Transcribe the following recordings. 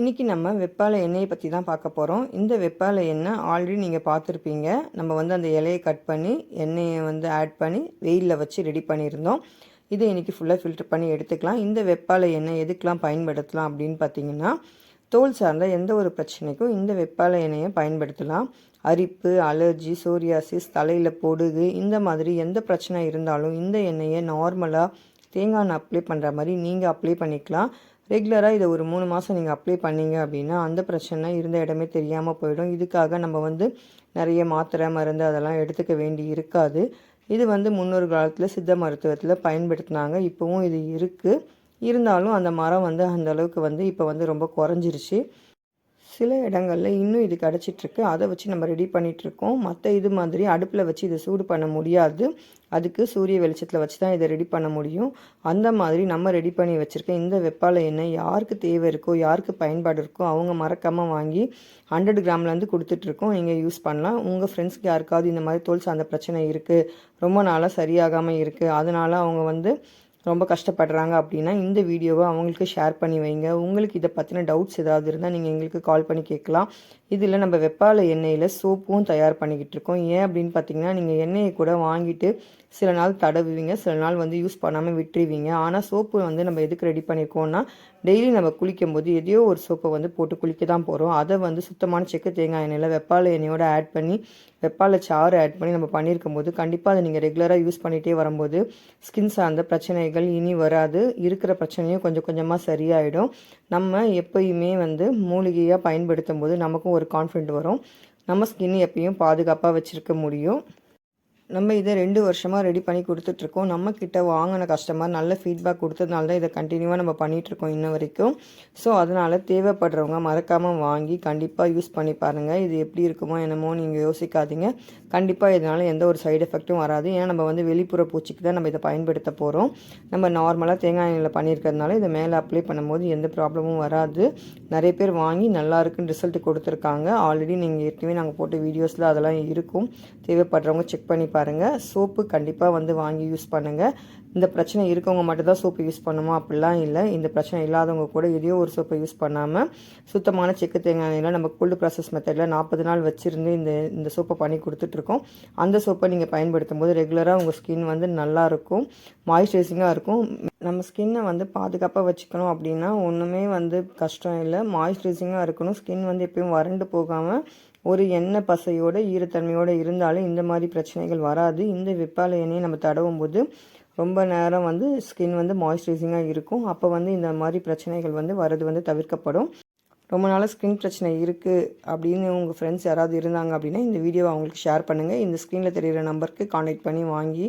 இன்றைக்கி நம்ம வெப்பாலை எண்ணெயை பற்றி தான் பார்க்க போகிறோம். இந்த வெப்பாலை எண்ணெய் ஆல்ரெடி நீங்கள் பார்த்துருப்பீங்க. நம்ம வந்து அந்த இலையை கட் பண்ணி எண்ணெயை வந்து ஆட் பண்ணி வெயிலில் வச்சு ரெடி பண்ணியிருந்தோம். இதை இன்றைக்கி ஃபுல்லாக ஃபில்டர் பண்ணி எடுத்துக்கலாம். இந்த வெப்பாலை எண்ணெய் எதுக்கெலாம் பயன்படுத்தலாம் அப்படின்னு பார்த்தீங்கன்னா, தோல் சார்ந்த எந்த ஒரு பிரச்சனைக்கும் இந்த வெப்பாலை எண்ணெயை பயன்படுத்தலாம். அரிப்பு, அலர்ஜி, சோரியாசிஸ், தலையில் பொடுகு, இந்த மாதிரி எந்த பிரச்சனை இருந்தாலும் இந்த எண்ணெயை நார்மலாக தேங்காய் எண்ணெய் அப்ளை பண்ணுற மாதிரி நீங்கள் அப்ளை பண்ணிக்கலாம். ரெகுலராக இதை ஒரு 3 மாதம் நீங்கள் அப்ளை பண்ணிங்க அப்படின்னா அந்த பிரச்சனை இருந்த இடமே தெரியாமல் போயிடும். இதுக்காக நம்ம வந்து நிறைய மாத்திரை மருந்து அதெல்லாம் எடுத்துக்க வேண்டி இருக்காது. இது வந்து முன்னொரு காலத்தில் சித்த மருத்துவத்தில் பயன்படுத்தினாங்க. இப்போவும் இது இருக்குது. இருந்தாலும் அந்த மரம் வந்து அந்த அளவுக்கு வந்து இப்போ வந்து ரொம்ப குறைஞ்சிருச்சு. சில இடங்களில் இன்னும் இது கிடச்சிட்ருக்கு. அதை வச்சு நம்ம ரெடி பண்ணிகிட்ருக்கோம். மற்ற இது மாதிரி அடுப்பில் வச்சு இதை சூடு பண்ண முடியாது. அதுக்கு சூரிய வெளிச்சத்தில் வச்சு தான் இதை ரெடி பண்ண முடியும். அந்த மாதிரி நம்ம ரெடி பண்ணி வச்சுருக்க இந்த வெப்பாலை எண்ணெய் யாருக்கு தேவை இருக்கோ, யாருக்கு பயன்பாடு இருக்கோ அவங்க மறக்காமல் வாங்கி 100 கிராம்லேருந்து கொடுத்துட்ருக்கோம். நீங்கள் யூஸ் பண்ணலாம். உங்கள் ஃப்ரெண்ட்ஸ்க்கு யாருக்காவது இந்த மாதிரி தோல் சார்ந்த பிரச்சனை இருக்குது, ரொம்ப நாளாக சரியாகாமல் இருக்குது, அதனால் அவங்க வந்து ரொம்ப கஷ்டப்படுறாங்க அப்படின்னா இந்த வீடியோவை அவங்களுக்கு ஷேர் பண்ணி வைங்க. உங்களுக்கு இதை பற்றின டவுட்ஸ் ஏதாவது இருந்தால் நீங்கள் எங்களுக்கு கால் பண்ணி கேட்கலாம். இதில் நம்ம வெப்பாலை எண்ணெயில் சோப்பும் தயார் பண்ணிக்கிட்டு இருக்கோம். ஏன் அப்படின்னு பார்த்தீங்கன்னா, நீங்கள் எண்ணெயை கூட வாங்கிட்டு சில நாள் தடவுவீங்க, சில நாள் வந்து யூஸ் பண்ணாமல் விட்டுருவீங்க. ஆனால் சோப்பு வந்து நம்ம எதுக்கு ரெடி பண்ணியிருக்கோம்னா, டெய்லி நம்ம குளிக்கும்போது எதையோ ஒரு சோப்பை வந்து போட்டு குளிக்க தான் போகிறோம். அதை வந்து சுத்தமான செக்கு தேங்காய் எண்ணெயில் வெப்பாலை எண்ணெயோடு ஆட் பண்ணி வெப்பாலை சாறு ஆட் பண்ணி நம்ம பண்ணியிருக்கும் போது கண்டிப்பாக அதை நீங்கள் ரெகுலராக யூஸ் பண்ணிகிட்டே வரும்போது ஸ்கின் சார்ந்த பிரச்சனைகள் இனி வராது. இருக்கிற பிரச்சனையும் கொஞ்சம் கொஞ்சமாக சரியாயிடும். நம்ம எப்பயுமே வந்து மூலிகையாக பயன்படுத்தும் போது நமக்கும் ஒரு கான்ஃபிடென்ட் வரும். நம்ம ஸ்கின் எப்பயும் பாதுகாப்பாக வச்சுருக்க முடியும். நம்ம இதை 2 வருஷமாக ரெடி பண்ணி கொடுத்துட்ருக்கோம். நம்மக்கிட்ட வாங்கின கஸ்டமர் நல்ல ஃபீட்பேக் கொடுத்ததுனால தான் இதை கண்டினியூவாக நம்ம பண்ணிகிட்ருக்கோம் இன்ன வரைக்கும். ஸோ அதனால் தேவைப்படுறவங்க மறக்காமல் வாங்கி கண்டிப்பாக யூஸ் பண்ணி பாருங்கள். இது எப்படி இருக்குமோ என்னமோ நீங்கள் யோசிக்காதீங்க. கண்டிப்பாக இதனால் எந்த ஒரு சைடு எஃபெக்ட்டும் வராது. ஏன்னா நம்ம வந்து வெளிப்புற பூச்சிக்கு தான் நம்ம இதை பயன்படுத்த போகிறோம். நம்ம நார்மலாக தேங்காய் எண்ணெயில் பண்ணியிருக்கிறதுனால இதை மேலே அப்ளை பண்ணும்போது எந்த ப்ராப்ளமும் வராது. நிறைய பேர் வாங்கி நல்லா இருக்குன்னு ரிசல்ட் கொடுத்துருக்காங்க. ஆல்ரெடி நீங்கள் ஏற்கனவே நாங்கள் போட்ட வீடியோஸில் அதெல்லாம் இருக்கும். தேவைப்படுறவங்க செக் பண்ணி பாருங்கள். சோப்பு கண்டிப்பாக வந்து வாங்கி யூஸ் பண்ணுங்கள். இந்த பிரச்சனை இருக்கவங்க மட்டும்தான் சோப்பு யூஸ் பண்ணுமா அப்படிலாம் இல்லை. இந்த பிரச்சனை இல்லாதவங்க கூட எதையோ ஒரு சோப்பை யூஸ் பண்ணாமல் சுத்தமான செக்கு தேங்காய் எண்ணெயில் நம்ம கோல்டு ப்ராசஸ் மெத்தடில் 40 நாள் வச்சுருந்து இந்த சோப்பை பண்ணி கொடுத்துட்ருக்கோம். அந்த சோப்பை நீங்கள் பயன்படுத்தும் போது ரெகுலராக உங்கள் ஸ்கின் வந்து நல்லாயிருக்கும், மாய்ஸ்சரைசிங்காக இருக்கும். நம்ம ஸ்கின்னை வந்து பாதுகாப்பாக வச்சுக்கணும் அப்படின்னா ஒன்றுமே வந்து கஷ்டம் இல்லை. மாய்ஸ்சரைசிங்காக இருக்கணும். ஸ்கின் வந்து எப்பயும் வறண்டு போகாமல் ஒரு எண்ணெய் பசையோடு ஈரத்தன்மையோடு இருந்தாலும் இந்த மாதிரி பிரச்சனைகள் வராது. இந்த வெப்பாலை எண்ணெயை நம்ம தடவும் போது ரொம்ப நேரம் வந்து ஸ்கின் வந்து மாய்ஸ்சரைசிங்காக இருக்கும். அப்போ வந்து இந்த மாதிரி பிரச்சனைகள் வந்து வரது வந்து தவிர்க்கப்படும். ரொம்ப நாளாக ஸ்கின் பிரச்சனை இருக்குது அப்படின்னு உங்கள் ஃப்ரெண்ட்ஸ் யாராவது இருந்தாங்க அப்படின்னா இந்த வீடியோவை அவங்களுக்கு ஷேர் பண்ணுங்கள். இந்த ஸ்க்ரீனில் தெரிகிற நம்பருக்கு கான்டாக்ட் பண்ணி வாங்கி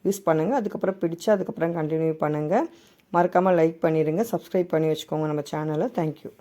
யூஸ் பண்ணுங்கள். அதுக்கப்புறம் பிடிச்சா அதுக்கப்புறம் கண்டினியூ பண்ணுங்கள். மறக்காமல் லைக் பண்ணிடுங்க, சப்ஸ்கிரைப் பண்ணி வச்சுக்கோங்க நம்ம சேனலை. தேங்க்யூ.